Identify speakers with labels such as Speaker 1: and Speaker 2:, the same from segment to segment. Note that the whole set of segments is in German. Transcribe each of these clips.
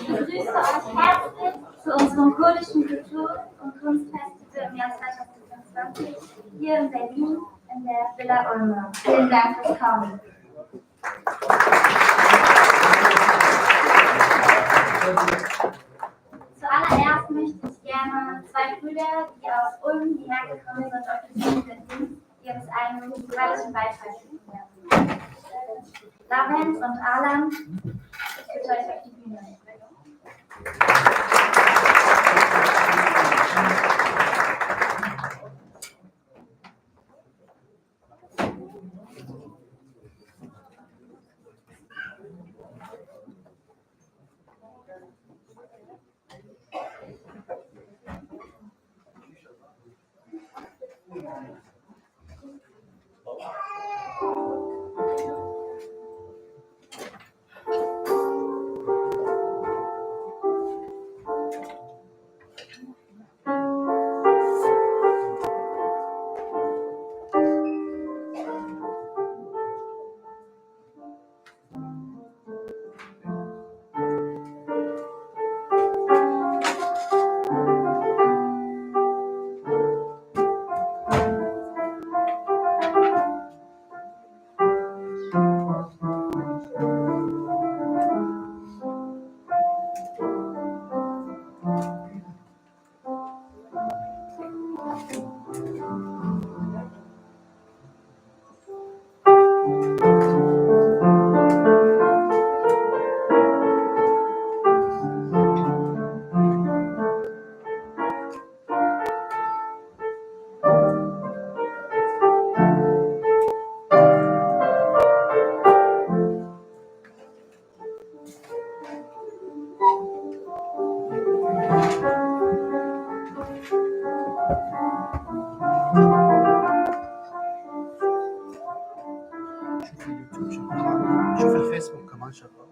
Speaker 1: Begrüße euch herzlich zu unserem kurdischen Kultur- und Kunstfestival im Jahr 2025 hier in Berlin in der Villa Ulmer. Vielen Dank fürs Kommen. Zuallererst möchte ich gerne zwei Brüder, die aus Ulm hierher gekommen sind, euch besuchen, die uns einen musikalischen Beitrag geben werden. Lavent und Alan, ich bitte euch auf die Bühne.
Speaker 2: شوف الفيسبوك كمان شغال.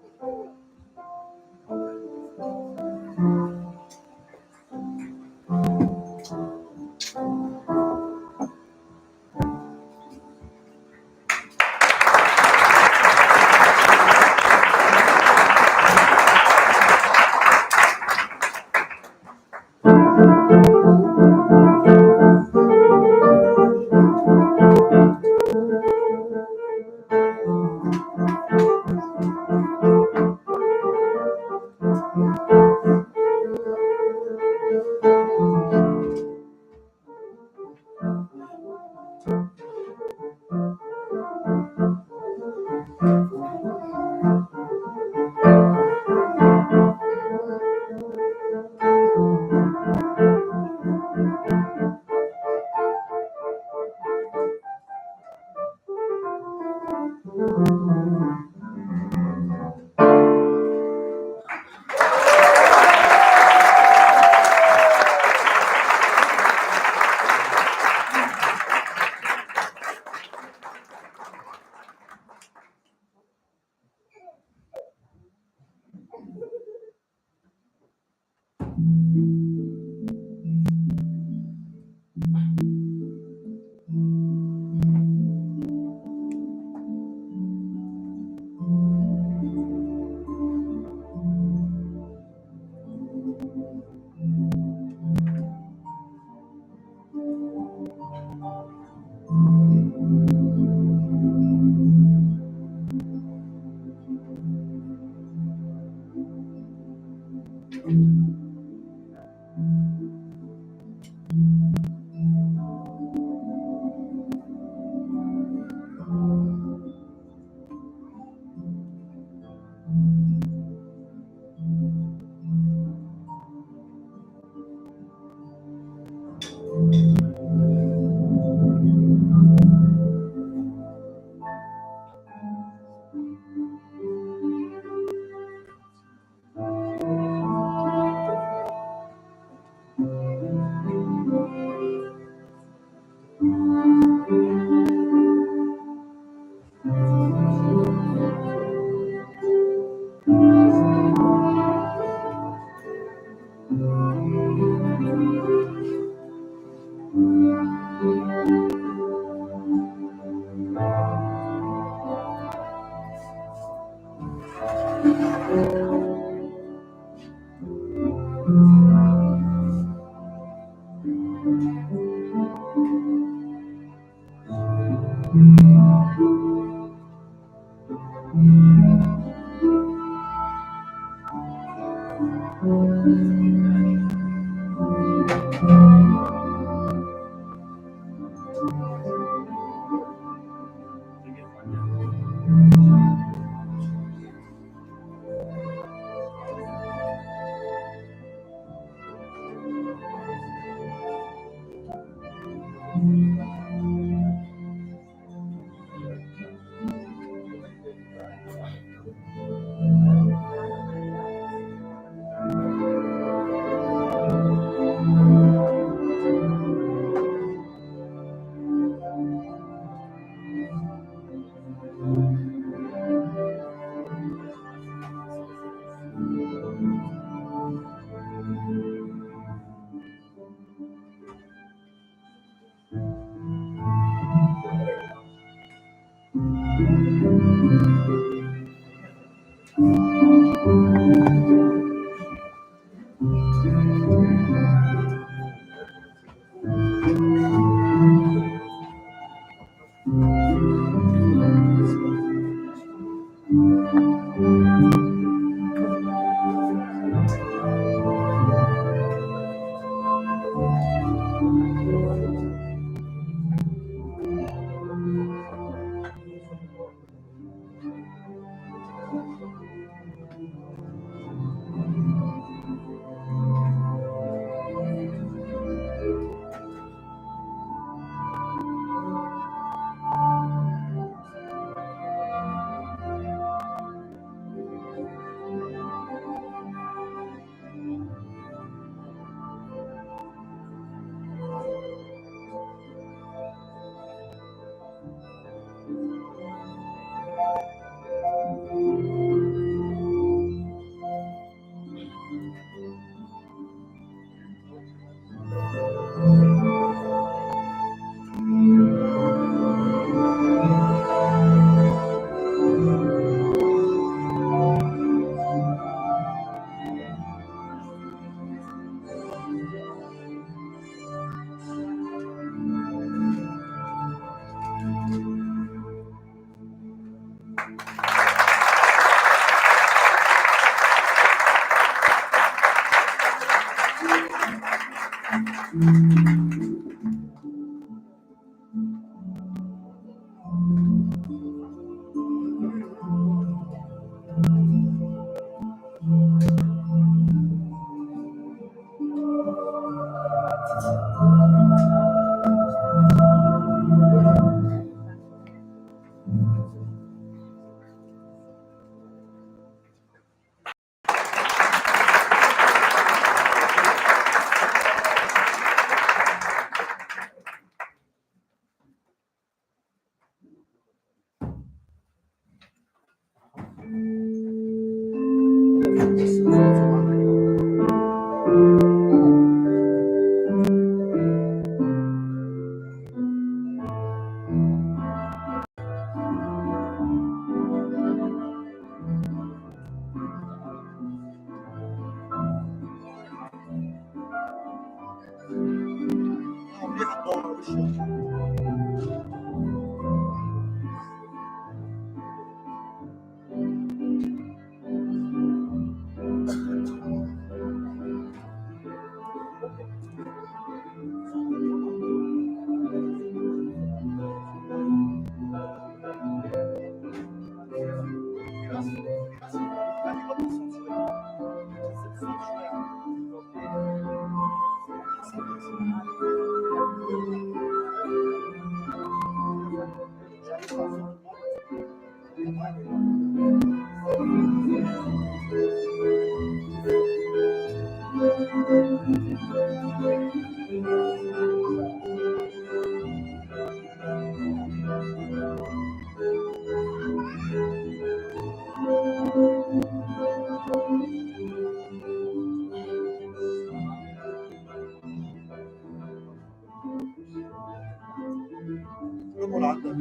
Speaker 2: برومو لعندك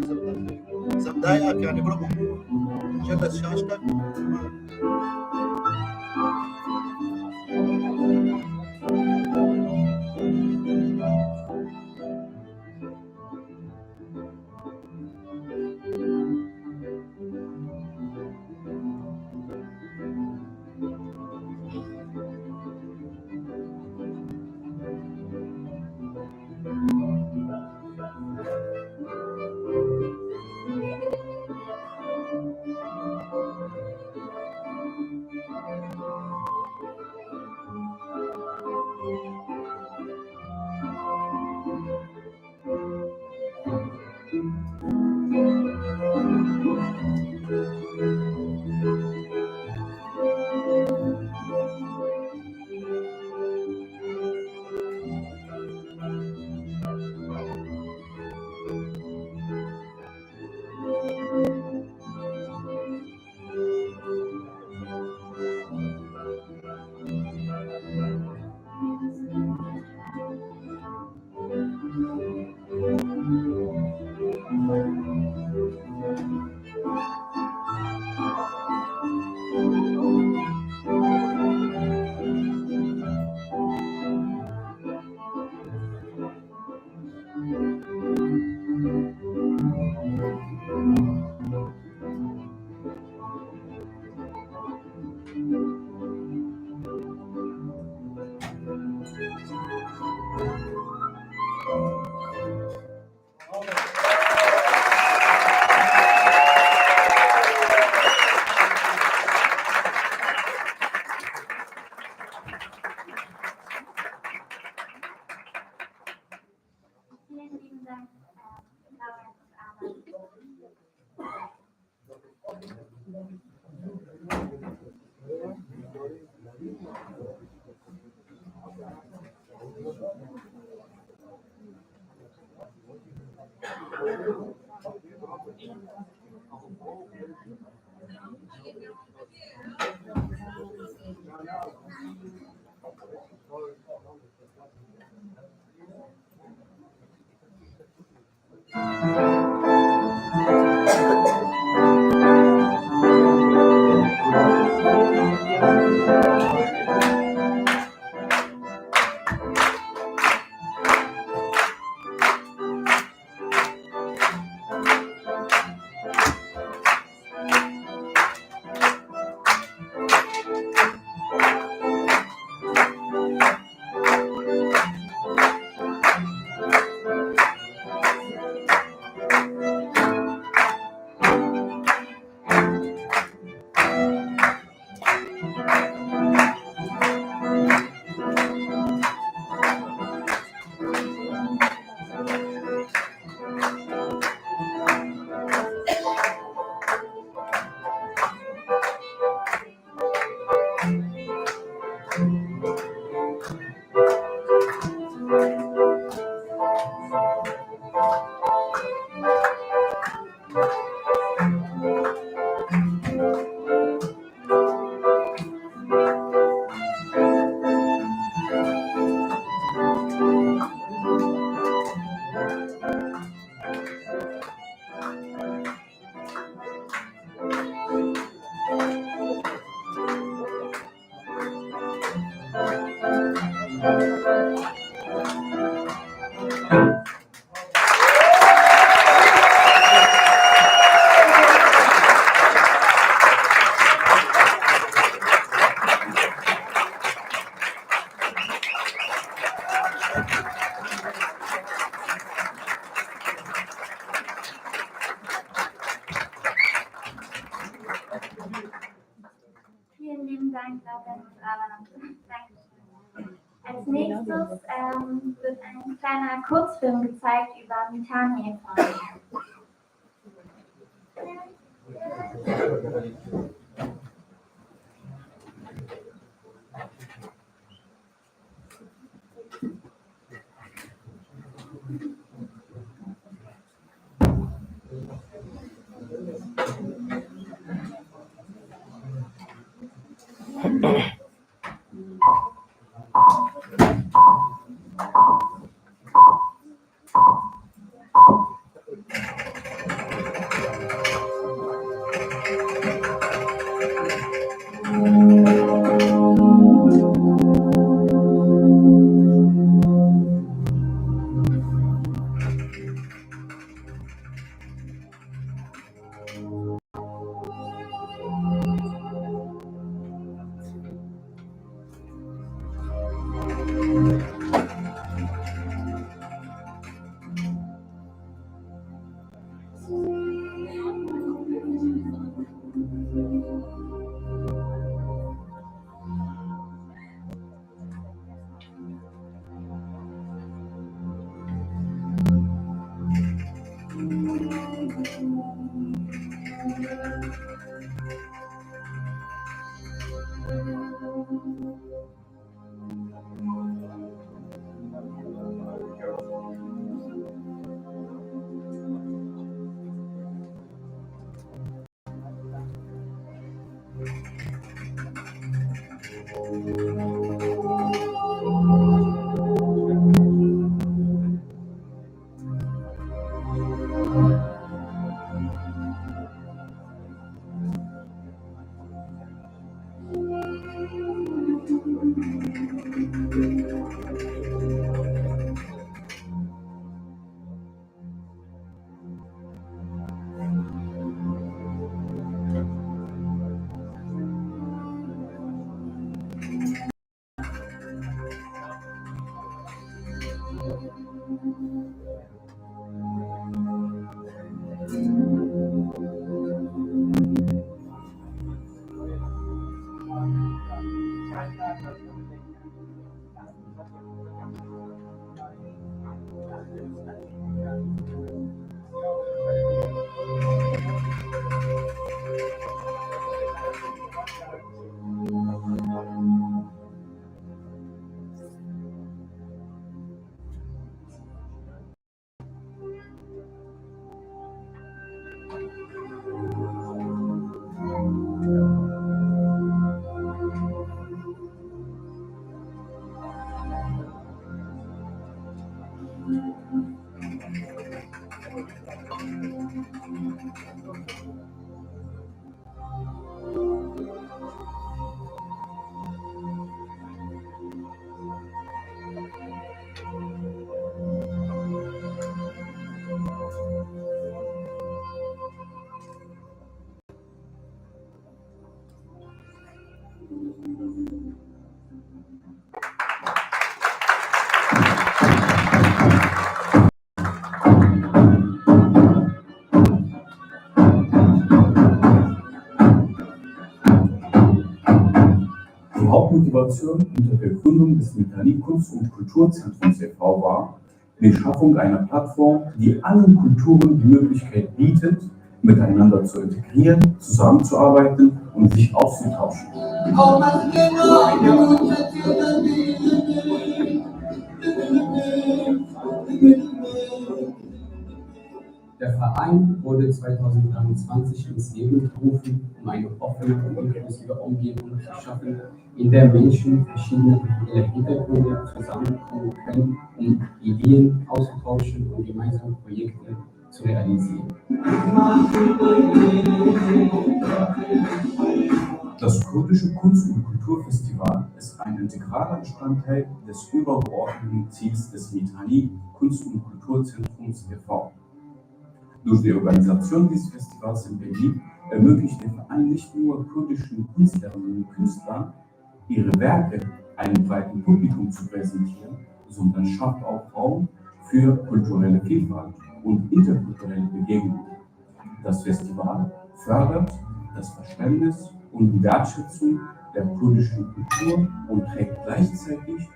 Speaker 2: إذا مضايقك يعني برومو جلس شاشتك.
Speaker 1: Vielen lieben Dank, Fabian und Arman. Vielen lieben Dank, Fabian und Arman. Dankeschön. Als nächstes wird ein kleiner Kurzfilm gezeigt über Methanhefe.
Speaker 3: Die Hauptmotivation hinter der Gründung des Mithani Kunst- und Kulturzentrums e.V. war die Schaffung einer Plattform, die allen Kulturen die Möglichkeit bietet, miteinander zu integrieren, zusammenzuarbeiten und sich auszutauschen.
Speaker 4: Der Verein wurde 2023 ins Leben gerufen, um eine offene und inklusive Umgebung zu schaffen, in der Menschen verschiedener kultureller Hintergründe zusammenkommen können, um Ideen auszutauschen und gemeinsame Projekte zu realisieren.
Speaker 3: Das Kurdische Kunst- und Kulturfestival ist ein integraler Bestandteil des übergeordneten Ziels des Mithani Kunst- und Kulturzentrums e.V. Durch die Organisation dieses Festivals in Berlin ermöglicht der Verein nicht nur kurdischen Künstlerinnen und Künstlern, ihre Werke einem breiten Publikum zu präsentieren, sondern schafft auch Raum für kulturelle Vielfalt und interkulturelle Begegnungen. Das Festival fördert das Verständnis und die Wertschätzung der kurdischen Kultur und trägt gleichzeitig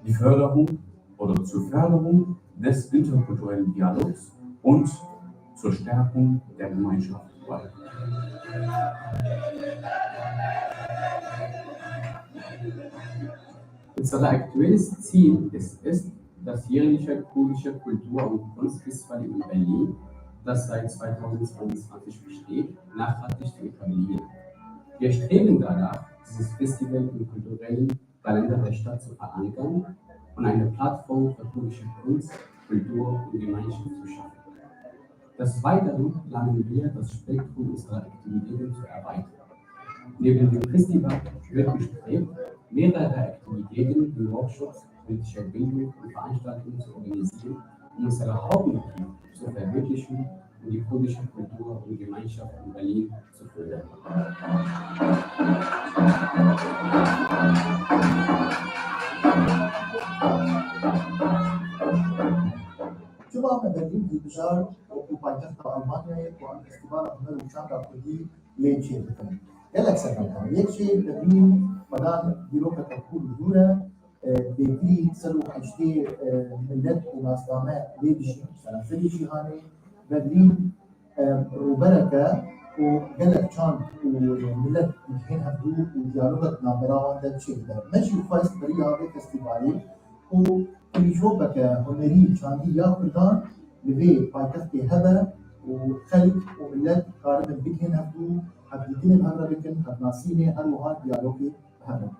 Speaker 3: die Förderung oder zur Förderung des interkulturellen Dialogs und zur Stärkung der Gemeinschaft bei.
Speaker 4: Unser aktuelles Ziel ist das jährliche kurdische Kultur- und Kunstfestival in Berlin, das seit 2022 besteht, nachhaltig zu etablieren. Wir streben danach, dieses Festival im kulturellen Kalender der Stadt zu verankern und eine Plattform für kurdische Kunst, Kultur und Gemeinschaft zu schaffen. Des Weiteren planen wir, das Spektrum unserer Aktivitäten zu erweitern. Neben dem Festival wird bestrebt, mehrere Aktivitäten wie Workshops, politische Bildung und Veranstaltungen zu organisieren, um unsere Hauptmotive zu verwirklichen und die kurdische Kultur und Gemeinschaft in Berlin zu fördern.
Speaker 2: شباب برلین في بشار وبايتخت ألمانيا وعن استقبال أحمد وشام كردي لين شيء مثلا يلا سنة يك شيء برلين مدان بيروكا تكون دورة بيتري سلو حشتي ملت وناسلامة ليدشي سنة سلي شيهاني برلين روبركة وقالك كان وملت الحين هدو وديالوجات نابراوان ده بشيء ده ماشي فايز بريا في فestivalي وكيشوبك هنري كاندي يا كردان لبي بايكفتي هذا وخلق وملت قارب بكين هدو حبيتين بهذا بكين هدناسيني هروها ديالوجي هذا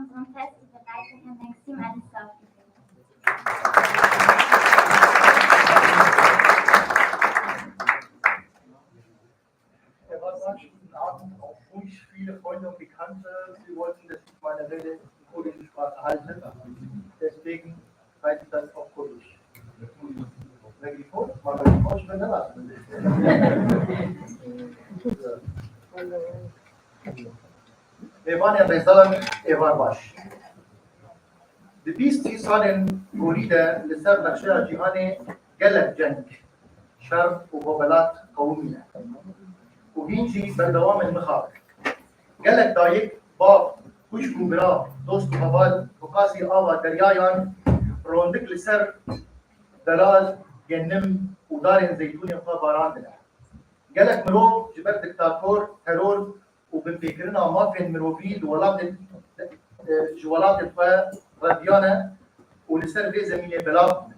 Speaker 1: Unseren Festivalleiter Herrn Maxim Alisov.
Speaker 5: Guten Abend, auch ruhig viele Freunde und Bekannte. Sie wollten, dass ich meine Rede in kurdischer Sprache halte. Deswegen halte ich das auf Kurdisch. Evan Rezan Evan Baş. Di 20 salên gorî de li ser nexşeya cîhanê gelek ceng, şer û babelat qewimî ne. û hîn jî berdewamên mixab. Gelek dayîk, bav, xwişk û bira, dost û heval, bi ava deryayan rondik li ser deraz, genim û darên zeytûnên xwe barandine. Gelek mirov ji ber diktator, teror û binpêkirina mafên mirovî ji welatên xwe rediyane û li ser vê zemînê belav bûne.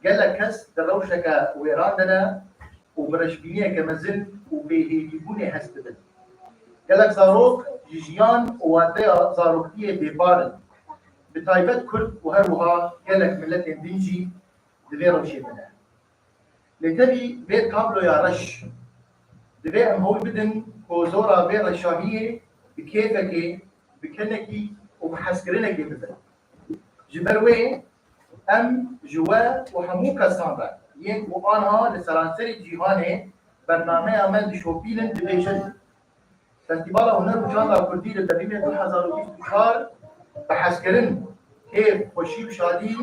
Speaker 5: Gelek kes di rewşeke wêran de ne û bi reşbîniyeke mezin û bêhêvîbûnê hest dibin. Gelek zarok ji jiyan û wateya zaroktiyê bêbar in. Bi taybet Kurd û her wiha gelek milletên din jî di vê rewşê de ne. Lê tevî vê tabloya reş divê em hewl bidin ku zora vê reşahiyê bi kêfekê, bi kenekî û bi hezkirinekê bibin. Ji ber wê em ji we û hemû kesan re yên û anha li seranserê cîhanê bernameya me dişopînin dibêjin. Festîvala Huner û Çanda Kurdî li Berlînê 2024 bi hezkirin, kêf, xweşî û şadî,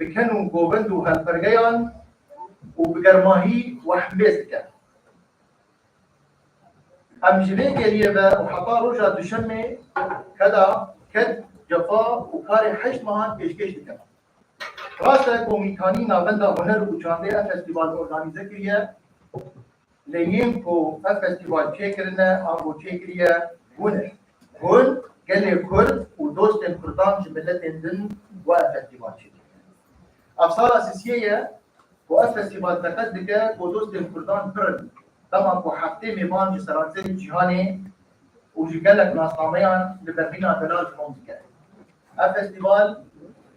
Speaker 5: bi ken û govind û helbergeyan û bi germahî wehmbêz dike. Em ji vê geliyê ve û heta roja duşemê keda ked, cefa û karê heşt mehan pêşkêş dikin. Rast e ku mîtanî navenda huner û çandê ev festîval organize kiriye, lê yên ku ev festîval çêkirine an bû çêkiriye hûn e. Hûn gelê Kurd û dostên Kurdan ji milletên din we ev festîval çêkiriye. Ev sala sisiyê ye ku ev festîval teqet dike ku dostên Kurdan pirin. Dema ku heftê mêvan ji seranserê cîhanê û ji gelek nasnameyan li Berlîna Delal ciwan dike. Ev festîval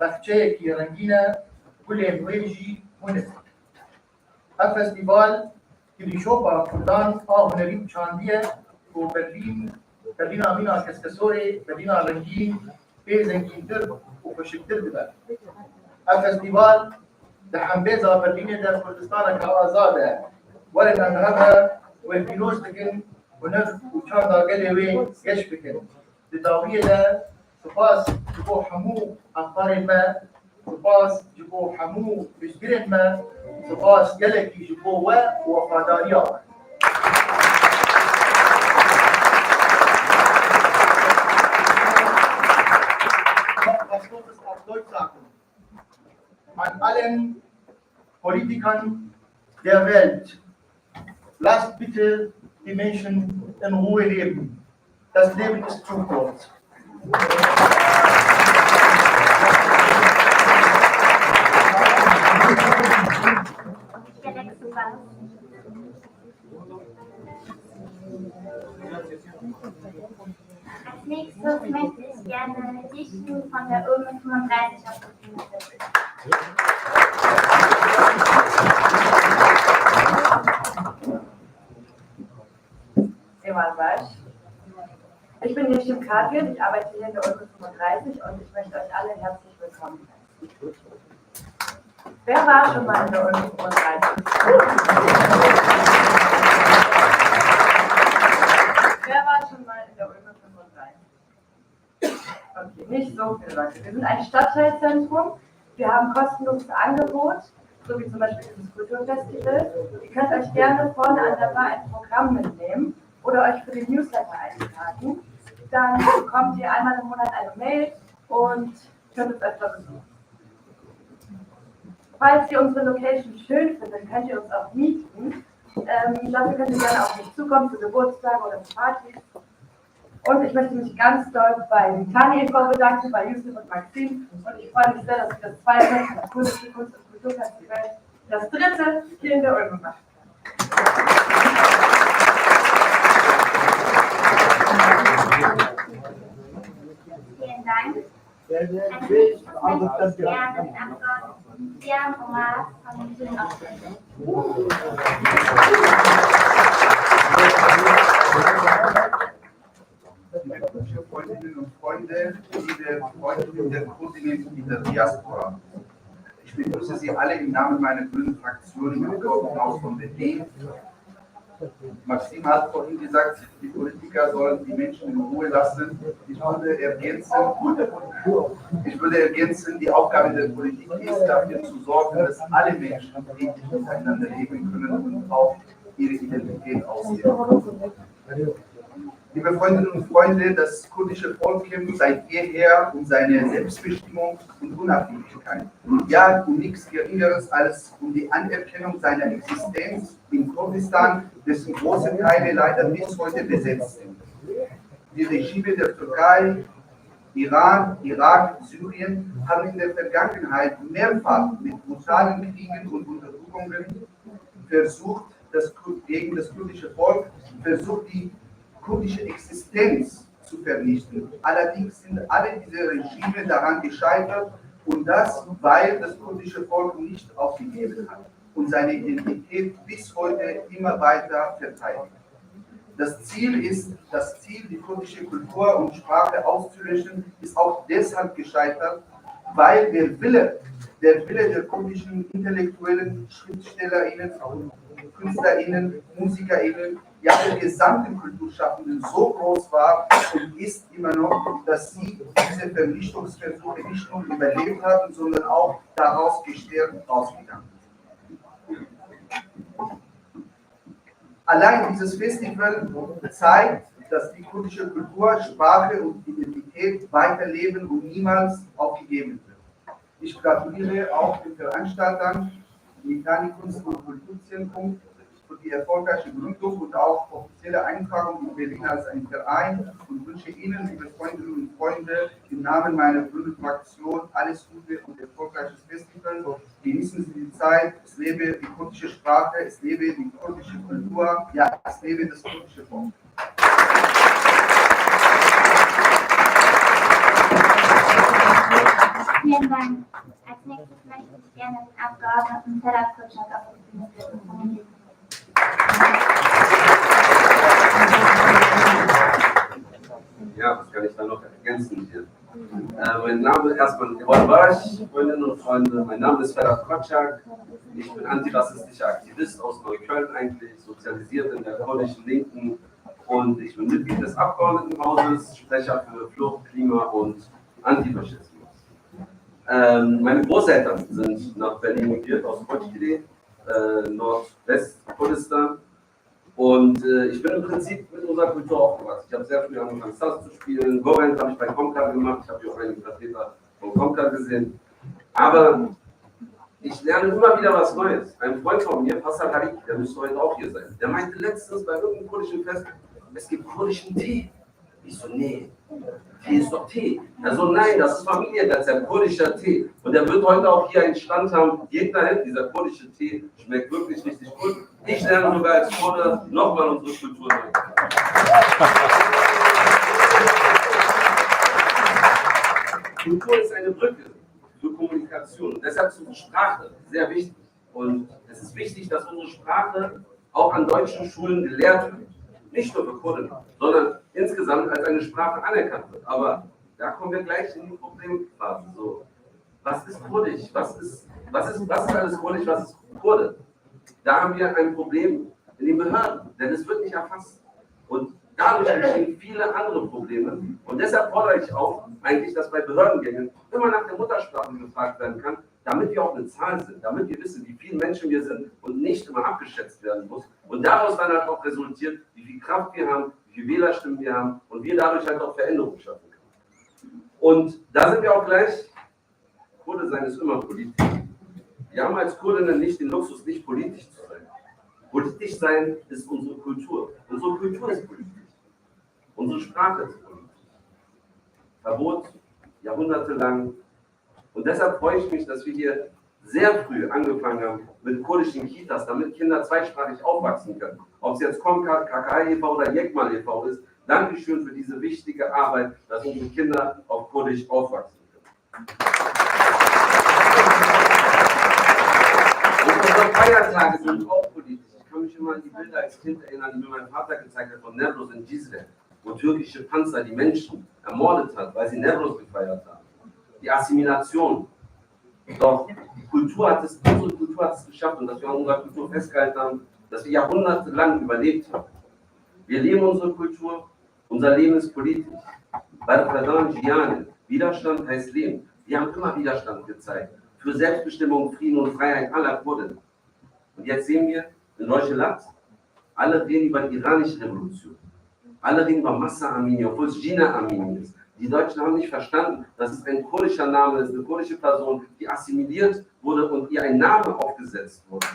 Speaker 5: bexçeyekî rengîn e, gulên wê jî hûn e. Ev festîval kilîşopa Kurdan a hunerî û çandî ye ku Berlîna mîna keskesorê, Berlîna rengîn, pê zengîntir û xweşiktir dibe. Ev festîval di hembêza Berlînê de Kurdistaneke azad e. Werin em hebe wêpîroz dikin, huner û çanda gelê wê geş bikin. Di dawiyê de spas ji bo hemû hevkarên me, spas ji bo hemû piştgirên me, spas gelekî ji bo we û wefadariya we. Was kommt es auf Deutsch sagen? An allen Politikern der Welt, lasst bitte die Menschen in Ruhe leben. Das Leben ist zu kurz.
Speaker 1: Als nächstes möchte ich gerne Dichten von der Ulme 35 auf die Bühne setzen.
Speaker 6: Evan Basch. Ich bin Nishim Kadgil, ich arbeite hier in der Ulme 35 und ich möchte euch alle herzlich willkommen heißen. Wer war schon mal in der Ulme 35? Wer war schon mal in der Ulme 35? Okay, nicht so viele Leute. Wir sind ein Stadtteilzentrum. Wir haben kostenloses Angebot so wie zum Beispiel dieses Kulturfestival. Ihr könnt euch gerne vorne an der Bar ein Programm mitnehmen oder euch für den Newsletter eintragen. Dann bekommt ihr einmal im Monat eine Mail und könnt es öfter besuchen. Falls ihr unsere Location schön findet, könnt ihr uns auch mieten. Dafür könnt ihr gerne auf mich zukommen, zu Geburtstagen oder zu Partys. Und ich möchte mich ganz doll bei Tani e.V. bedanken, bei Yusuf und Maxim. Und ich freue mich sehr, dass wir das zweite, das Kurdische Kunst- und Kulturfestival, das dritte hier in der Ulm gemacht
Speaker 1: Vielen Dank. Als nächstes möchte ich gerne den Abgeordneten Jan Omar von den Grünen aufstellen.
Speaker 7: Liebe Freundinnen und Freunde, liebe Freundinnen der Kurdinnen in der Diaspora. Ich begrüße Sie alle im Namen meiner grünen Fraktion im Abgeordnetenhaus von Berlin. Maxim hat vorhin gesagt, die Politiker sollen die Menschen in Ruhe lassen. Ich würde ergänzen, die Aufgabe der Politik ist, dafür zu sorgen, dass alle Menschen friedlich miteinander leben können und auch ihre Identität ausleben. Liebe Freundinnen und Freunde, das kurdische Volk kämpft seit jeher um seine Selbstbestimmung und Unabhängigkeit. Ja, um nichts Geringeres als um die Anerkennung seiner Existenz in Kurdistan, dessen große Teile leider bis heute besetzt sind. Die Regime der Türkei, Iran, Irak, Syrien haben in der Vergangenheit mehrfach mit brutalen Kriegen und Unterdrückungen versucht, gegen das kurdische Volk, die kurdische Existenz zu vernichten. Allerdings sind alle diese Regime daran gescheitert und das, weil das kurdische Volk nicht aufgegeben hat und seine Identität bis heute immer weiter verteidigt. Das Ziel, die kurdische Kultur und Sprache auszulöschen, ist auch deshalb gescheitert, weil der Wille der kurdischen Intellektuellen, SchriftstellerInnen, KünstlerInnen, MusikerInnen, ja der gesamten Kulturschaffenden so groß war und ist immer noch, dass sie diese Vernichtungsversuche nicht nur überlebt haben, sondern auch daraus gestärkt ausgegangen sind. Allein dieses Festival zeigt, dass die kurdische Kultur, Sprache und Identität weiterleben und niemals aufgegeben wird. Ich gratuliere auch den Veranstaltern, Mitani Kunst- und Kulturzentrum, für die erfolgreiche Gründung und auch offizielle Eintragung in Berlin als ein Verein und wünsche Ihnen, liebe Freundinnen und Freunde, im Namen meiner grünen Fraktion alles Gute und erfolgreiches Festival. Genießen Sie die Zeit, es lebe die kurdische Sprache, es lebe die kurdische Kultur, ja, es lebe das kurdische Volk.
Speaker 1: Vielen Dank. Als nächstes möchte ich gerne den Abgeordneten Ferhat Kutschak auf die Bühne bitten von den Linken.
Speaker 8: Ja, was kann ich da noch ergänzen hier? Mein Name ist erstmal Ewan Barsch, Freundinnen und Freunde. Mein Name ist Ferhat Kutschak. Ich bin antirassistischer Aktivist aus Neukölln eigentlich, sozialisiert in der kurdischen Linken. Und ich bin Mitglied des Abgeordnetenhauses, Sprecher für Flucht, Klima und Antifaschismus. Meine Großeltern sind nach Berlin migriert aus Kochkili, Nordwestkurdistan. Und ich bin im Prinzip mit unserer Kultur aufgewachsen. Ich habe sehr früh angefangen, Saz zu spielen. Gorent habe ich bei Comcar gemacht. Ich habe hier auch einige Vertreter von Comcar gesehen. Aber ich lerne immer wieder was Neues. Ein Freund von mir, Fassal Harik, der müsste heute auch hier sein, der meinte letztens bei irgendeinem kurdischen Fest, es gibt kurdischen Tee. Ich so, nee, Tee ist doch Tee. Er so, nein, das ist Familienrezept, kurdischer Tee. Und er wird heute auch hier einen Stand haben. Geht dahin, dieser kurdische Tee schmeckt wirklich richtig gut. Ich lerne sogar als Kurde nochmal unsere Kultur neu. Kultur ist eine Brücke für Kommunikation. Und deshalb ist unsere Sprache sehr wichtig. Und es ist wichtig, dass unsere Sprache auch an deutschen Schulen gelehrt wird. Nicht nur für Kurden, sondern insgesamt als eine Sprache anerkannt wird. Aber da kommen wir gleich in die Problemphase. So, was ist Kurdisch? Was ist alles Kurdisch? Was ist Kurde? Da haben wir ein Problem in den Behörden, denn es wird nicht erfasst. Und dadurch entstehen viele andere Probleme. Und deshalb fordere ich auch eigentlich, dass bei Behördengängen immer nach der Muttersprache gefragt werden kann, damit wir auch eine Zahl sind, damit wir wissen, wie viele Menschen wir sind und nicht immer abgeschätzt werden muss. Und daraus dann halt auch resultiert, wie viel Kraft wir haben, wie viele Wählerstimmen wir haben und wir dadurch halt auch Veränderungen schaffen können. Und da sind wir auch gleich, Kurde sein ist immer politisch. Wir haben als Kurdinnen nicht den Luxus, nicht politisch zu sein. Politisch sein ist unsere Kultur. Unsere Kultur ist politisch. Unsere Sprache ist politisch. Verbot, jahrhundertelang. Und deshalb freue ich mich, dass wir hier sehr früh angefangen haben mit kurdischen Kitas, damit Kinder zweisprachig aufwachsen können. Ob es jetzt Komkar, KKI e.V. oder Jekmal e.V. ist. Dankeschön für diese wichtige Arbeit, dass unsere Kinder auf Kurdisch aufwachsen können. Und unsere Feiertage sind auch politisch. Ich kann mich immer an die Bilder als Kind erinnern, die mir mein Vater gezeigt hat von Nevruz in Cizre, wo türkische Panzer die Menschen ermordet hat, weil sie Nevruz gefeiert haben. Die Assimilation. Doch die Kultur hat es, unsere Kultur hat es geschafft und dass wir an unserer Kultur festgehalten haben, dass wir jahrhundertelang überlebt haben. Wir leben unsere Kultur, unser Leben ist politisch. Widerstand heißt Leben. Wir haben immer Widerstand gezeigt für Selbstbestimmung, Frieden und Freiheit aller Kurden. Und jetzt sehen wir in Deutschland, alle reden über die iranische Revolution. Alle reden über Massa Amini, obwohl es Gina Amini ist. Die Deutschen haben nicht verstanden, dass es ein kurdischer Name ist, eine kurdische Person, die assimiliert wurde und ihr ein Name aufgesetzt wurde.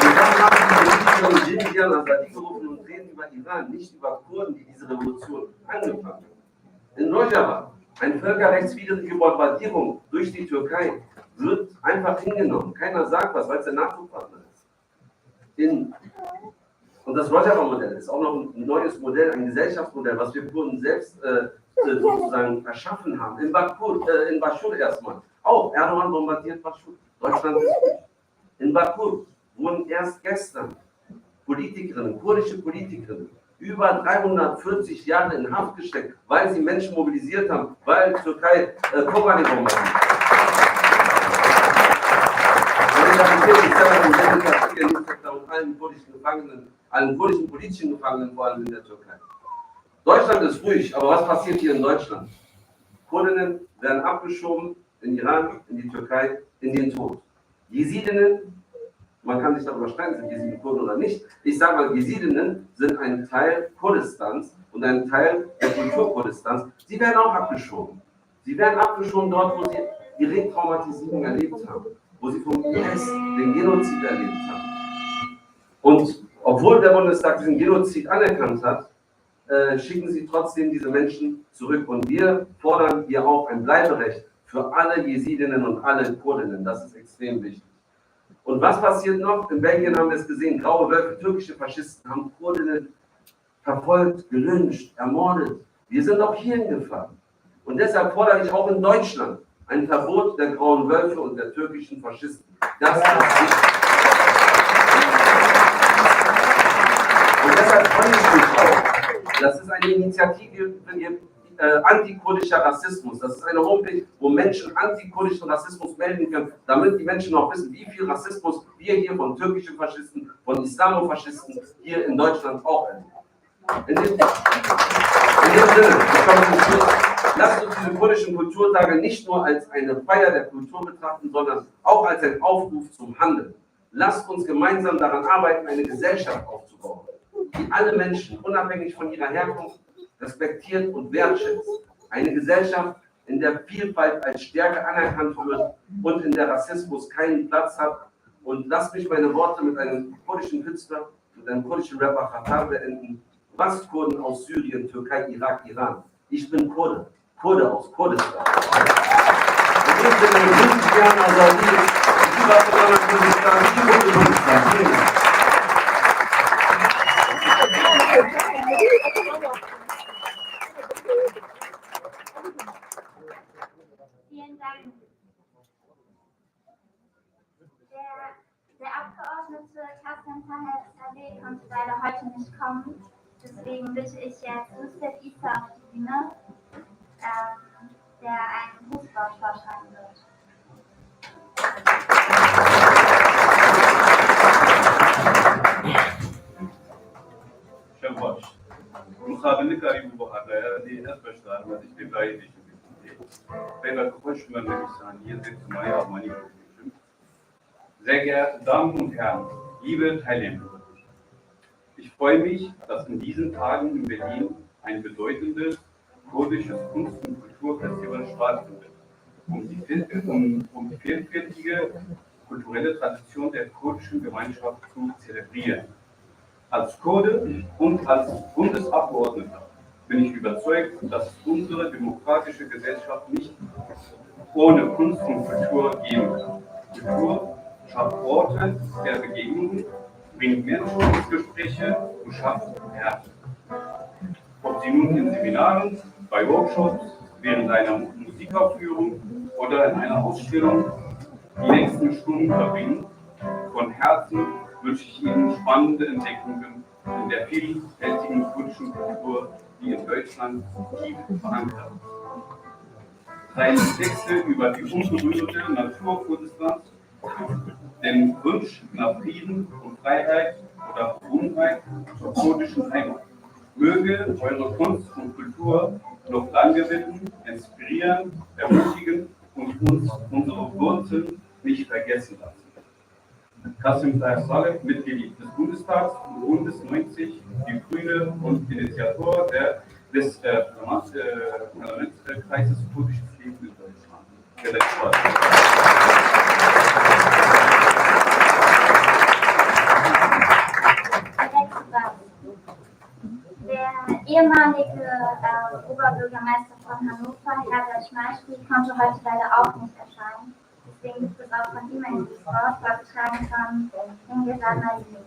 Speaker 8: Und dann haben die Jinjian Azadi gerufen und reden über Iran, nicht über Kurden, die diese Revolution angefangen haben. In Rojava, eine völkerrechtswidrige Bombardierung durch die Türkei, wird einfach hingenommen. Keiner sagt was, weil es der NATO-Partner ist. Und das Rojava-Modell ist auch noch ein neues Modell, ein Gesellschaftsmodell, was wir Kurden selbst sozusagen erschaffen haben. In Baschur erstmal. Auch Erdogan bombardiert Baschur. Deutschland ist nicht. In Bakur wurden erst gestern Politikerinnen, kurdische Politikerinnen, über 340 Jahre in Haft gesteckt, weil sie Menschen mobilisiert haben, weil Türkei Kobani bombardiert. Und allen kurdischen Gefangenen, allen kurdischen politischen Gefangenen, vor allem in der Türkei. Deutschland ist ruhig, aber was passiert hier in Deutschland? Kurdinnen werden abgeschoben in Iran, in die Türkei, in den Tod. Jesidinnen, man kann sich darüber streiten, sind Jesiden Kurden oder nicht. Ich sage mal, Jesidinnen sind ein Teil Kurdistans und ein Teil der Kultur Kurdistans. Sie werden auch abgeschoben. Sie werden abgeschoben dort, wo sie die Retraumatisierung erlebt haben, wo sie vom IS den Genozid erlebt haben. Und obwohl der Bundestag diesen Genozid anerkannt hat, schicken sie trotzdem diese Menschen zurück. Und wir fordern hier auch ein Bleiberecht für alle Jesidinnen und alle Kurdinnen. Das ist extrem wichtig. Und was passiert noch? In Belgien haben wir es gesehen, graue Wölfe, türkische Faschisten haben Kurdinnen verfolgt, gelyncht, ermordet. Wir sind auch hier in Gefahr. Und deshalb fordere ich auch in Deutschland ein Verbot der grauen Wölfe und der türkischen Faschisten. Das ist wichtig. Und deshalb freue ich mich auch. Das ist eine Initiative, antikurdischer Rassismus. Das ist eine Homepage, wo Menschen antikurdischen Rassismus melden können, damit die Menschen auch wissen, wie viel Rassismus wir hier von türkischen Faschisten, von Islamofaschisten hier in Deutschland auch erleben. In dem Sinne, ich komme zum Schluss. Lasst uns diese kurdischen Kulturtage nicht nur als eine Feier der Kultur betrachten, sondern auch als ein Aufruf zum Handeln. Lasst uns gemeinsam daran arbeiten, eine Gesellschaft aufzubauen, die alle Menschen, unabhängig von ihrer Herkunft, respektiert und wertschätzt. Eine Gesellschaft, in der Vielfalt als Stärke anerkannt wird und in der Rassismus keinen Platz hat. Und lasst mich meine Worte mit einem kurdischen Künstler, mit einem kurdischen Rapper Khatar beenden. Was Kurden aus Syrien, Türkei, Irak, Iran? Ich bin Kurde. Kurde aus Kurdistan. In dem Sinne wünsche ich gerne Azadi, über Kurdistan, die Kurdistan. Vielen Dank.
Speaker 1: Vielen Dank. Der Abgeordnete Kasim Taher Saleh konnte leider heute nicht kommen. Deswegen bitte ich jetzt Yusuf Isa auf die Bühne, der ein Grußwort vortragen wird.
Speaker 9: شباش مقابل كريم بوحدة هذه أثبت أنا ما تشتري
Speaker 3: Sehr geehrte Damen und Herren, liebe Teilnehmer, ich freue mich, dass in diesen Tagen in Berlin ein bedeutendes kurdisches Kunst- und Kulturfestival stattfindet, um die vielfältige kulturelle Tradition der kurdischen Gemeinschaft zu zelebrieren. Als Kurde und als Bundesabgeordneter bin ich überzeugt, dass es unsere demokratische Gesellschaft nicht ohne Kunst und Kultur geben kann. Kultur schafft Orte der Begegnung, bringt Menschen ins Gespräche und schafft Härte. Ob sie nun in Seminaren, bei Workshops, während einer Musikaufführung oder in einer Ausstellung die nächsten Stunden verbringen, von Herzen wünsche ich Ihnen spannende Entdeckungen in der vielfältigen kurdischen Kultur, die in Deutschland tief verankert ist. Seien es Texte über die unberührte Natur Kurdistans, den Wunsch nach Frieden und Freiheit oder Verbundenheit zur kurdischen Heimat. Möge eure Kunst und Kultur noch lange wirken, inspirieren, ermutigen und uns unsere Wurzeln nicht vergessen lassen. Kasim Saleh, Mitglied des Bundestags und Bundes 90, die Grüne und Initiator des Parlamentskreises Kurdisches Leben in Deutschland.
Speaker 1: Der ehemalige Oberbürgermeister von Hannover, Herbert Schmalstieg, konnte heute leider auch nicht erscheinen. Deswegen gibt es auch von ihm ein Wort, vorgetragen von Ingrid Nalini.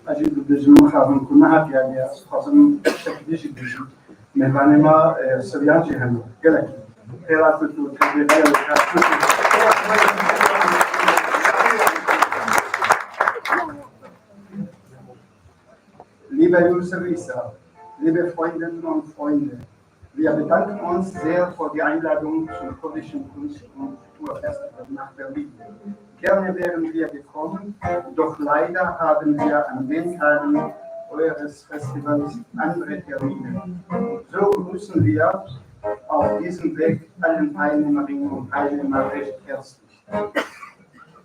Speaker 9: أجد بجمع خارن كنا هات يعني خاصم تكديش بيجي مهماني ما سريان جهنم قالك خيرات التربية Liebe Jurisservice, liebe Freundinnen und Freunde, wir bedanken uns sehr für die Einladung zum kurdischen Kunst- und Kulturfestival nach Berlin. Gerne wären wir gekommen, doch leider haben wir an den Tagen eures Festivals andere Termine. So begrüßen wir auf diesem Weg allen Teilnehmerinnen und Teilnehmer recht herzlich.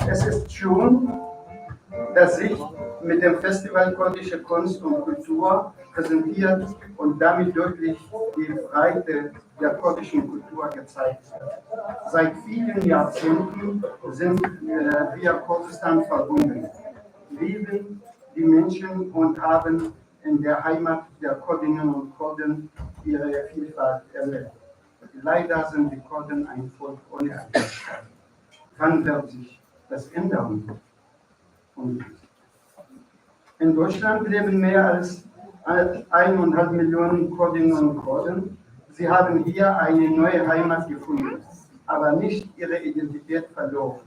Speaker 9: Es ist schön, dass sich mit dem Festival Kurdische Kunst und Kultur präsentiert und damit deutlich die Breite der kurdischen Kultur gezeigt wird. Seit vielen Jahrzehnten sind wir Kurdistan verbunden, lieben die Menschen und haben in der Heimat der Kurdinnen und Kurden ihre Vielfalt erlebt. Leider sind die Kurden ein Volk ohne Einigkeit. Wann wird sich das ändern? In Deutschland leben mehr als 1,5 Millionen Kurdinnen und Kurden. Sie haben hier eine neue Heimat gefunden, aber nicht ihre Identität verloren.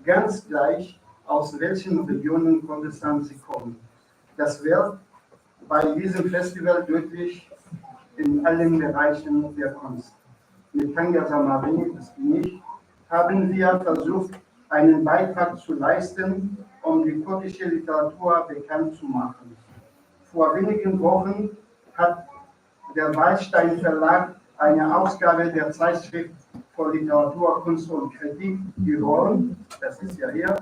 Speaker 9: Ganz gleich, aus welchen Regionen Kurdistan sie kommen. Das wird bei diesem Festival deutlich in allen Bereichen der Kunst. Mit Tanga Samarin, das bin ich, haben wir versucht, einen Beitrag zu leisten, um die kurdische Literatur bekannt zu machen. Vor wenigen Wochen hat der Waldstein Verlag eine Ausgabe der Zeitschrift für Literatur, Kunst und Kritik, die Horn, das ist ja hier,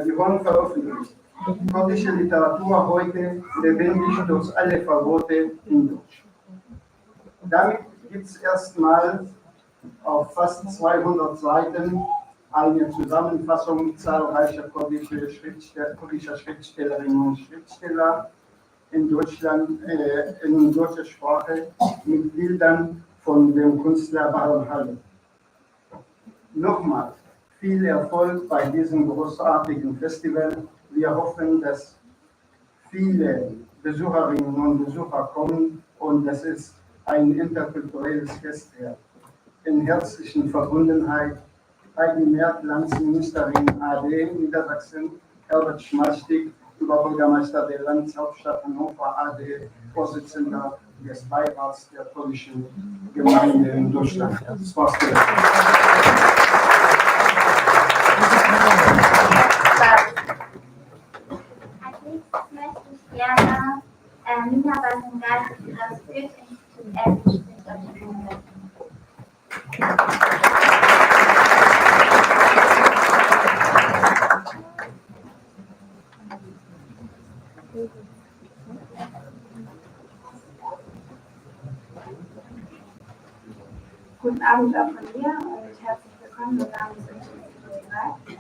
Speaker 9: die Horn veröffentlicht. Kurdische Literatur heute lebendig durch alle Verbote in Deutsch. Damit gibt es erstmal auf fast 200 Seiten eine Zusammenfassung zahlreicher kurdischer Schriftstellerinnen und Schriftsteller in Deutschland, in deutscher Sprache mit Bildern von dem Künstler Baron Halle. Nochmal viel Erfolg bei diesem großartigen Festival. Wir hoffen, dass viele Besucherinnen und Besucher kommen und dass es ein interkulturelles Fest wird. In herzlichen Verbundenheit Heidi Merz, Landesministerin AD Niedersachsen, Herbert Schmalstieg, Oberbürgermeister der Landeshauptstadt Hannover AD, Vorsitzender des Beirats der kurdischen Gemeinde in Deutschland. Das war's.
Speaker 1: Als nächstes möchte Heiligen Geistes für das Goethe-Institut Essen spricht auf die Bühne.
Speaker 10: Guten Abend auch von mir und herzlich willkommen im Namen des Instituts Irak. Wir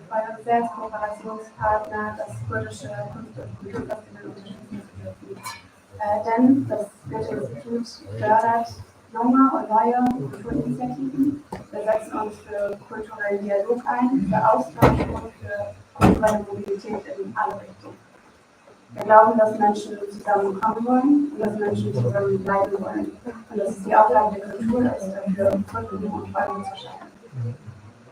Speaker 10: freuen uns sehr, als Kooperationspartner das kurdische Kunst- und Kulturfestival unterstützen zu dürfen. Denn das Goethe-Institut fördert junge und neue Kulturinitiativen. Wir setzen uns für kulturellen Dialog ein, für Austausch und für kulturelle Mobilität in alle Richtungen. Wir glauben, dass Menschen zusammenkommen wollen und dass Menschen zusammen bleiben wollen. Und dass es die Aufgabe der Kultur ist, dafür Brücken und Räume zu schaffen.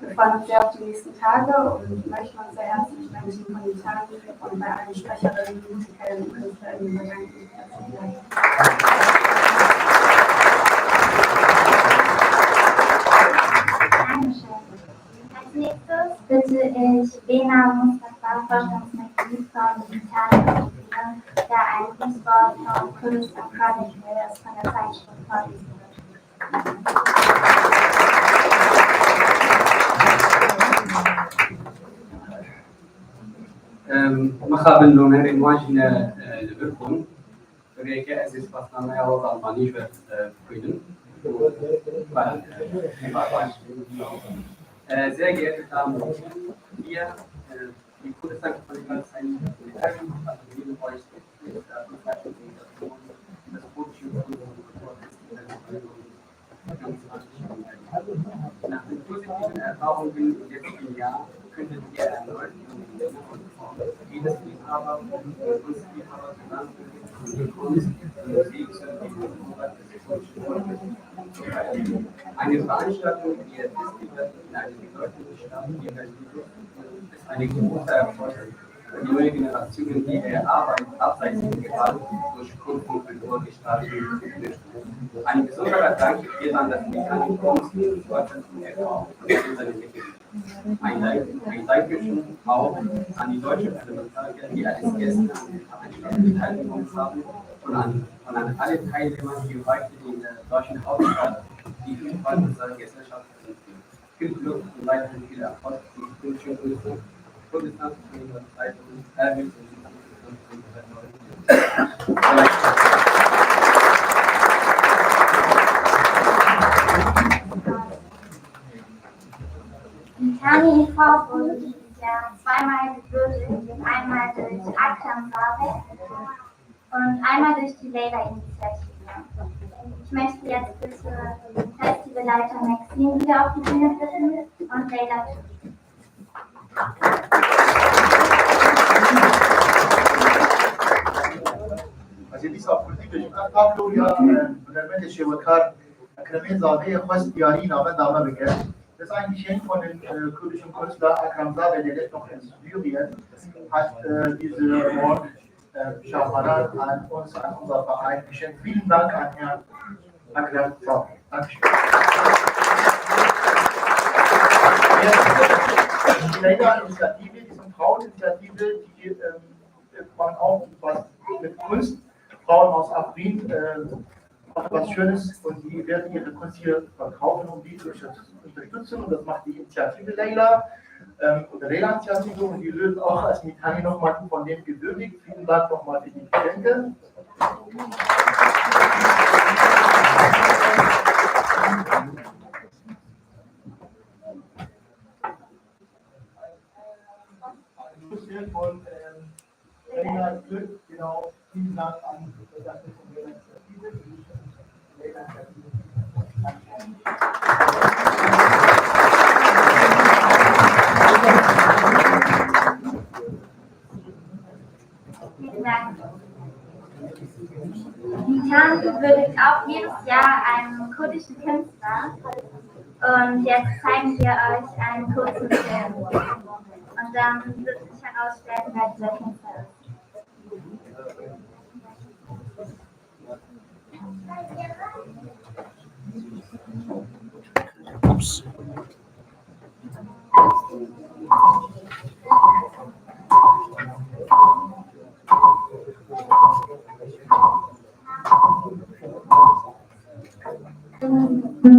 Speaker 10: Wir freuen uns sehr auf die nächsten Tage und möchten uns sehr herzlich beim Team von Itali und bei allen Sprecherinnen, Musikerinnen und Künstlerinnen bedanken.
Speaker 1: Dankeschön. Als nächstes bitte ich Lena Mustafa, Vorstandsmitglied von Digitale Profile, der ein Grußwort von Kurdistan Chronicles von der Zeitschrift vorlesen wird.
Speaker 4: مرحبا نومير مواجهنا لبركم بريكا أزيز بطلنا يا وضع البانيش بكويدن sehr geehrte Damen und Herren, wir, die Kurdistan Chronicles, ein Militärkampagne euch das kurdische nach den positiven Erfahrungen im letzten Jahr könnten wir erneut jedes Liebhaber und Kunstliebhaber genannten Kunst und Musik eine Veranstaltung, die ihr Festival in eine bedeutende Stadt ist eine große Erfolg. Die neue Generationen, die ihre Arbeit abseits der Gewalt durch Kunst und Kultur gestalten möchten. Ein besonderer Dank geht an das Mechanikum Kunst und Deutschland e.V. für seine Mitglieder. Ein Dankeschön auch an die deutsche Parlamentarier, die als Gäste an der Veranstaltung teilgenommen haben und an alle Teilnehmer, die heute in der deutschen Hauptstadt die Vielfalt unserer Gesellschaft sind. Viel Glück und weiterhin viel Erfolg. Ich wünsche euch Kurdistan Zeitung, Erwin
Speaker 1: Itali e.V. wurde dieses Jahr zweimal gewürdigt, einmal durch Akram Babek und einmal durch die Leila-Initiative. Ich möchte jetzt bitte Festivalleiter Maxine wieder auf die Bühne bitten und Leila Tüten.
Speaker 5: مجلس پلیسی قبل یا برنامه شبکار اکرمی زاده خواست دیاری نامه دامه بکرد. Das ist eigentlich ein von den kurdischen Künstler Akram Zadeh, der lebt noch in Syrien, hat diese Wort Schafaran an uns, an unser Verein geschenkt. Vielen Dank an Herrn Akram Zadeh. Dankeschön. Die Leila-Initiative, diese Fraueninitiative, die machen auch was mit Kunst. Frauen aus Afrin macht was Schönes und die werden ihre Kunst hier verkaufen und die unterstützen. Und das macht die Initiative Leila oder Leila-Initiative und die lösen auch als Mitani nochmal von dem gewürdigt. Vielen Dank nochmal für die Geschenke. Von Leila Glück, genau, vielen Dank an das Initiative.
Speaker 1: Vielen Dank. Itali würdigt auch jedes Jahr einen kurdischen Künstler und jetzt zeigen wir euch einen kurzen Film. Und dann wird sich herausstellen, wer dieser Künstler ist.
Speaker 11: Ups. Saya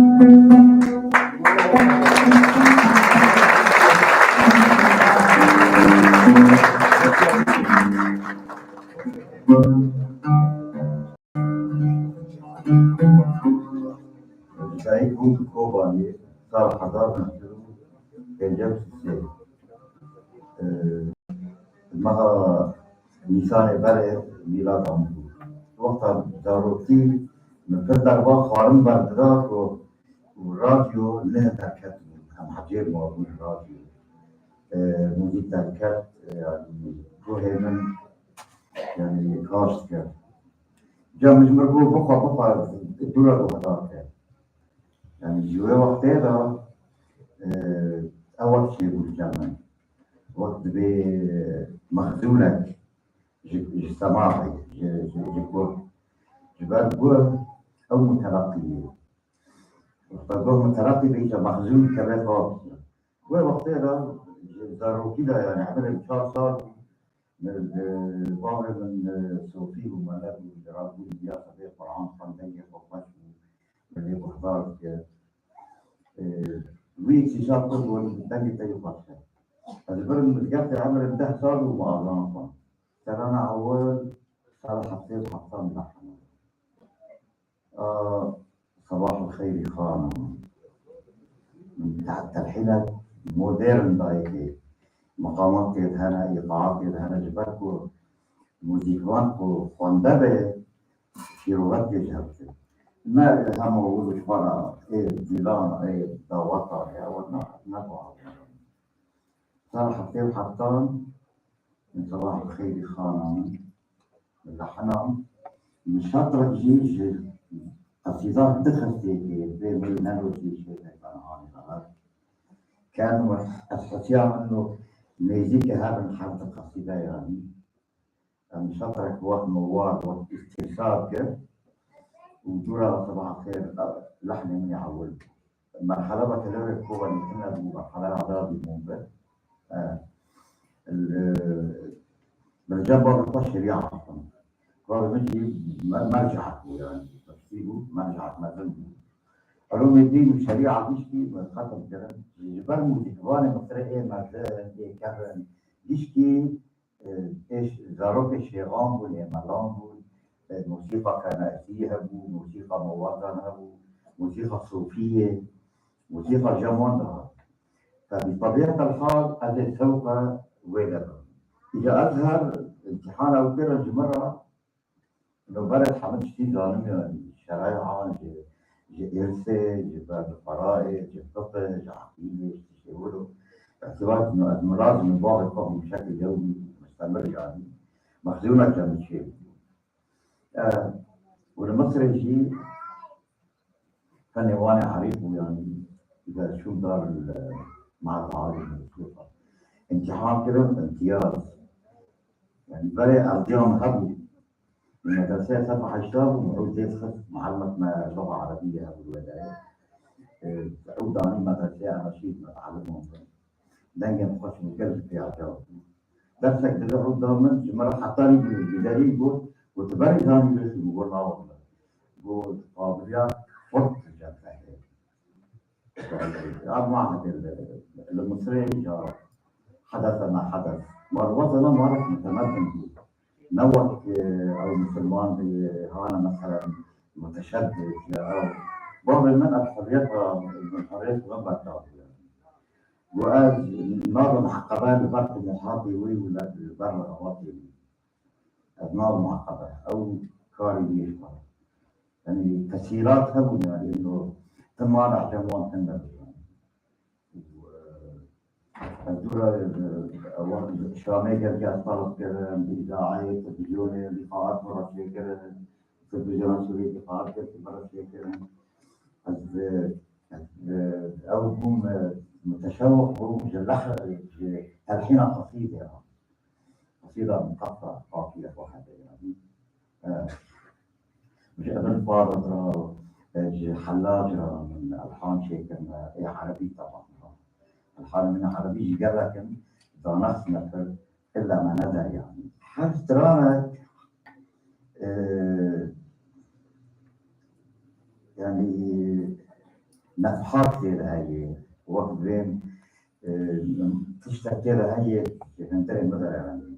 Speaker 11: pun kau bani, salah hadar nanti kerja sih. Maha misalnya bare bila kamu waktu daruti نقدر قارن بردار وراديو له تركات هم حجير موجود راديو موجود تركات يعني كوهمن يعني كاست كان جا مش مربوط بقى الدولار وهذاك يعني جوا وقتها أول شيء بالجامعة وقت بمخزونك جسماعي جكون جبال جوا أو متلقية وقتها متلقي بيجا مخزون كمان خالص ووقتها ضروري كده يعني عمل صار من بعض من صوفي وملاك ودرابو ديا صديق قرآن خندقي وقاش من اللي بحضار ويكتشاف كل والدنيا تيقظ البرد متقطع عمل ده صار ومعظم ترى أنا أول صار حطيت حطام لحم صباح الخير خانم من تحت الحين مودرن دايكي مقامات هنا إيقاعات هنا جبركو موزيكوانكو خوندبه في لغات جهبته ما هم وقولوا شبارا ديلان داوطا يا ودنا نبع صار حطيت حطام من صباح الخير خانم من لحنام من شطرة جيش قصيدات دخلتي بين النانوتي شيء كان هاني غلط كانوا أستطيع إنه ميزيكا هذا الحرف القصيدة يعني شطرك وقت مواد وقت استرسال كده ودورة صباح الخير لحن من يعول مرحلة بكلمة كوبا نتنا مرحلة عذاب المنبه الجبر القش الشريعة أصلا قالوا مجي مرجعك يعني تفسيره مرجعك مثلا علوم الدين والشريعة ديشكي خطب كده جبر موزيكوان مصرية مثلا كهرن ديشكي ايش زاروك الشيغان والإمالان موسيقى كنائسية هبو موسيقى موازنة هبو موسيقى صوفية موسيقى جمال فبطبيعة الحال هذا سوف ويدر إذا أظهر امتحان أو كده مرة لو بلد حمد شتي ظالم يعني شرائع إرثة جبال الفرائض جفقة جعقيلة يقولوا باعتبار إنه الملازم من بعض القوم بشكل يومي مستمر يعني مخزونة كان شيء والمصري يجي فني وانا عريفه يعني إذا شو دار مع العالم والسلطة امتحان كده امتياز يعني بلا أرجام هبو من المدرسة صفحة حشاب ومعود يدخل معلمة ما لغة عربية هبو الولايات تعود عن المدرسة رشيد أعلمهم دنجم خوش مكلف في عجاب درسك تدعو دائما مرة حطاني بدليل يقول وتبري ثاني بس يقول لا والله يقول قابليات فرق الجنة هذا معهد المصري جاء حدث ما حدث والوطن مرة متمدن نوع أو مسلمان هانا مثلا متشدد أو بعض من الحريات من الحريات غبت وقال نظام عقبات لبرق المحاطي ولا البر الأواطي أبناء معقبة أو كاري يشبه يعني تسهيلات هم يعني إنه تم على جموع تندر الدولة الشامية كانت طلب كده بإذاعية تلفزيونية لقاءات مرة شيء كده تلفزيون سوري لقاءات كده مرة شيء كده أو هم متشوق ومجلحة الحين قصيدة قصيدة مقطعة قافية واحدة يعني مش ابن فاضل حلاج من ألحان شيء كان عربي طبعا الحال من عربي قال لكن ضنخ مثل إلا ما ندى يعني حرف ترانك يعني نفحات كده هي وقت بين تشتكي كده هي تنتهي مثلا يعني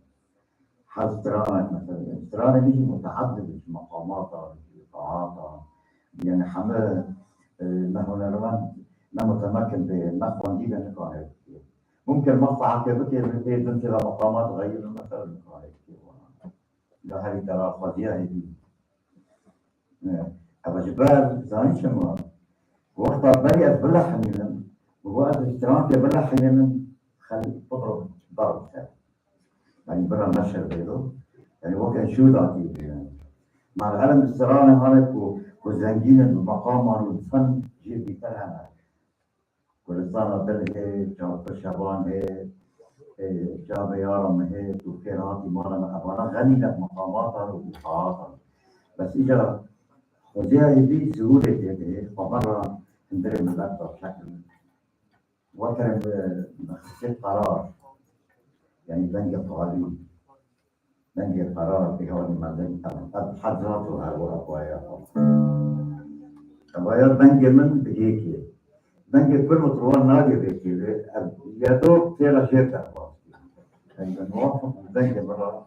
Speaker 11: حال ترانك مثلا ترانك مش متعدد في مقاماتها في قاعاتها يعني حمل نحن نرمان متمكن بنقوى جدا نقاهي ممكن مقطع كبكي بكي تنتهي مقامات غير مثلا نقاهي ده هذه ترى فضيحة دي أبا جبال زين شنو وقتها بدأت بلا حنين ووقت الاشتراك بلا حنين خلي تضرب ضرب يعني برا النشر بيضو يعني وقت شو ذاتي يعني مع العلم السرانة هذا وزنجين المقام والفن جيب بيترها كل سنة بلهي جاب شبان هي جاب يارم هي وكيراتي مالنا أبانا غنية مقاماتها وقاعاتها بس إجا وجاي بي سهولة هي فمرة ندرب من الأكثر بشكل وكان خصيت قرار يعني بنجي قوانين بنجي قرار بهون المدن حد ذاته هو أبويا بنجي من بهيك بنجي كل مطروان نادي بهيك يا دوب تيلا شركة يعني نوقف بنجي برا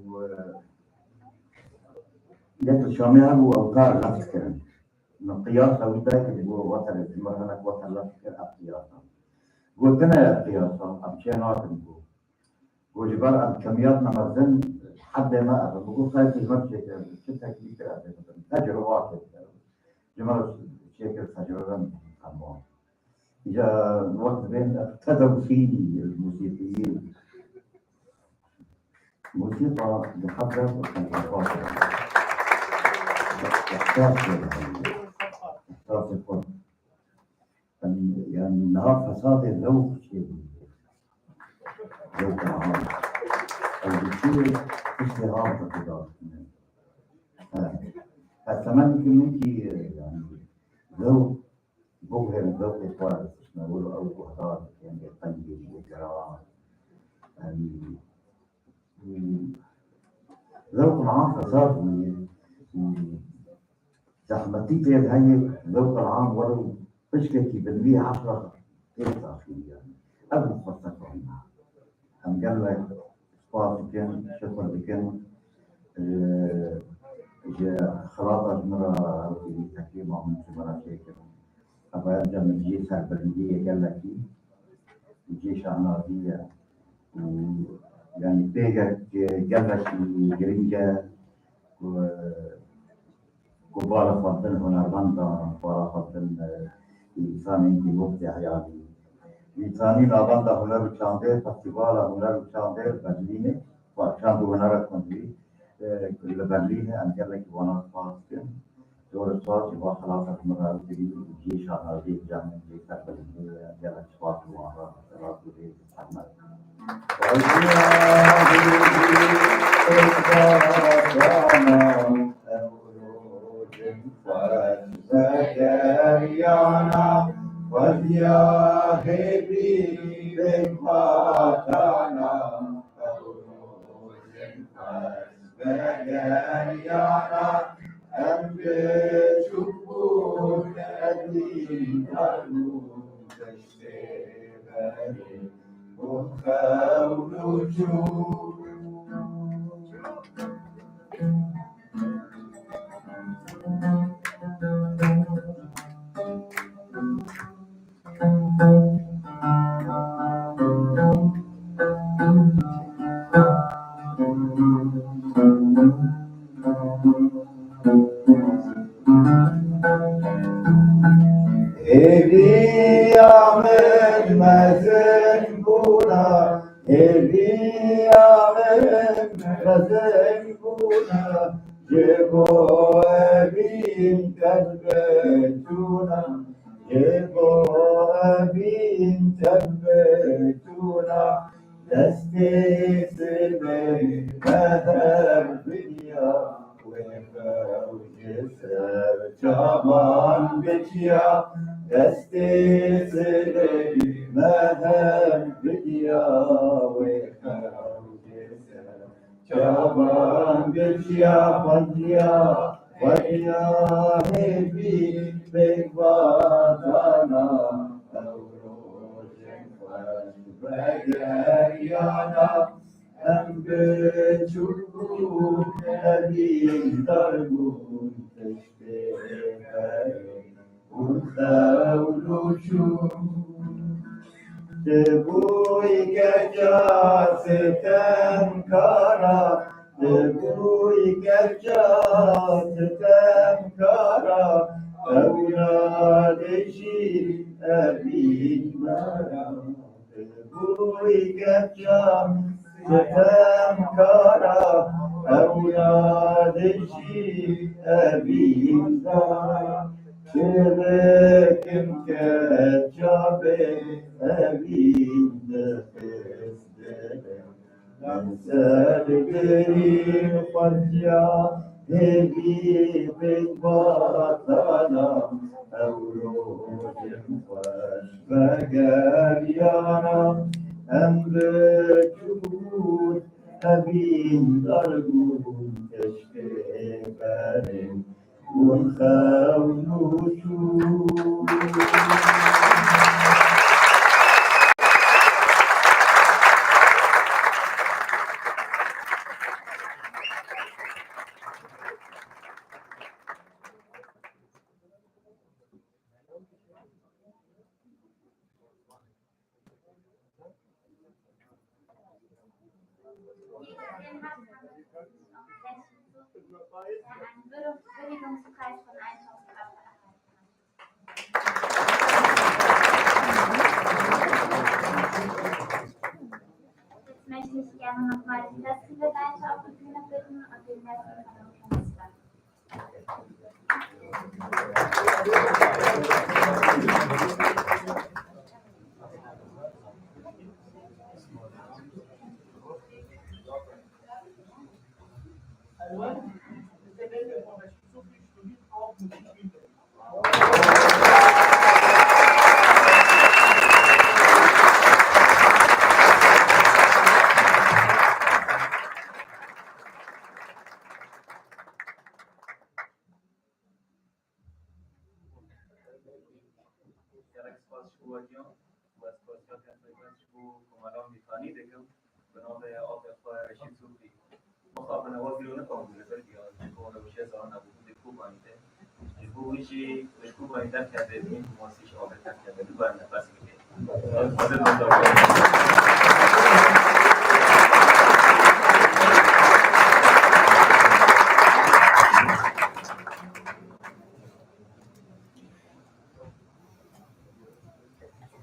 Speaker 11: و جت الشامية أبو أوتار نفس كلام من قياس أو ذاك اللي هو وتر المرة وتر لا تفكر قياسا قلت أنا قياسا أمشينا نقول وجبال عن كمياتنا مخزن حد ما أبغى بقول خايف المرشة شفتها كبيرة تجربات جمال شكل تجربة خمون جاء الوقت بين ابتدوا فيه الموسيقيين موسيقى بحضر الخلفات إحساس الفن يعني نهار فساد الذوق شيء ذوق العام البشير اشتهار كده فكمان يمكن يعني ذوق بظهر ذوق الكويس نقول أو بهارات يعني القلب والجراء يعني ذوق العام فساد زحمتي في هاي ذوق العام ولو بشكل بالمية 10 تسعة يعني قبل خاصة هم قال لك سباط بكن شكر بكن خلاطة مرة في تكريم من مرة شيكر أبا يرجع من الجيش البلدية قال لك الجيش الناظرية يعني بيجا قال لك جرينجا كبار فضل هنا بندا كبار فضل إنسان في وقت حياتي إنساني لابندا هنا بشاندير فستيفال هنا بشاندير برلين وشاندو هنا كندي كل برلين أنجل لك وانا فاستن دور صار جوا خلاص مرة تجي جيش على ذي جامع ذي برلين أنجل لك سوات وانا خلاص ذي سامر زكريانا والياهبي بفاتانا زكريانا أم بشكور أدين أرنو تشتغل وخاول شوف Eviamen mazen buna, Eviamen mazen buna, Jebo evin kalbetuna, Jebo evin kalbetuna, Destesime kader dünya, Vefavceser çaban geçya, Destesine meder dünya ve kavceser çaban geçya fadya ve ilahi bi bekvada yana em bechukuk evin dargun teşte uxavlushum Debuy gercar sitem kara Debuy gercar sitem kara Evladeşi evin mara Debuy gercar sitem kara Evladeşi evin mara Çevekim kecabe evinde fesdele Ben sergerim fazya evi bekbatana Evrodim baş ve geryana Emre çubut evin dargun keşke benim والخاونوشون
Speaker 1: einen Würdigungspreis von 1.000 Euro erhalten hat. Jetzt möchte ich gerne nochmal den Festivalleiter auf die Bühne bitten und den Rest von dem Künstler.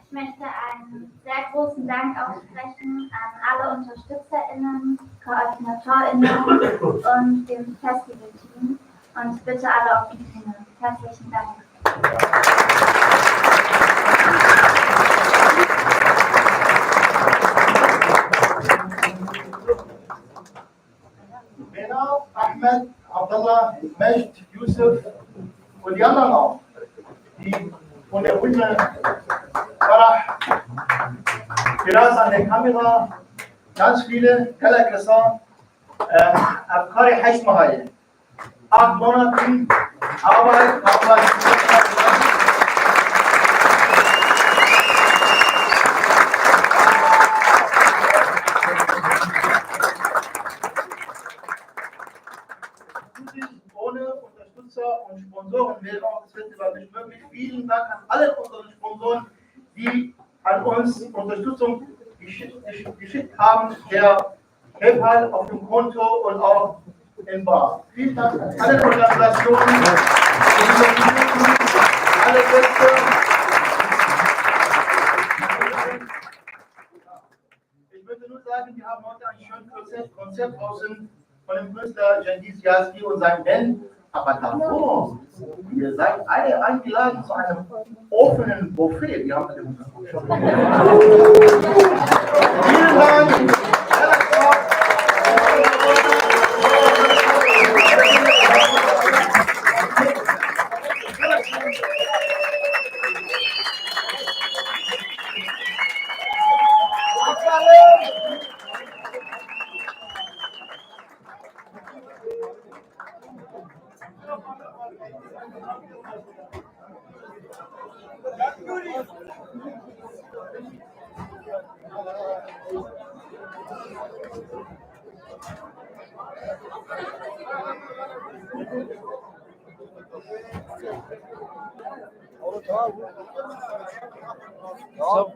Speaker 1: Ich möchte einen sehr großen Dank aussprechen an alle UnterstützerInnen, KoordinatorInnen und dem Festivalteam und bitte alle auf die Bühne. Herzlichen Dank.
Speaker 5: Bena, Ahmed, Abdallah, Majd, Yusuf und die anderen auch, die von der Bühne, Farah, Firas an der Kamera, ganz viele, Kalakasa, Afkari Hashmahai, 8 Monaten Arbeit, ohne Unterstützer und Sponsoren wäre auch das Festival nicht möglich. Vielen Dank an alle unsere Sponsoren, die an uns Unterstützung geschickt haben, per PayPal auf dem Konto und auch in Bar. Vielen Dank an alle Organisationen, alle Gäste. Ich würde nur sagen, wir haben heute ein schönes Konzept von dem Künstler Cengiz Yazgi und seinem Band. Aber davor, ihr seid alle eingeladen zu einem offenen Buffet. Wir haben schon. Vielen Dank.
Speaker 12: सब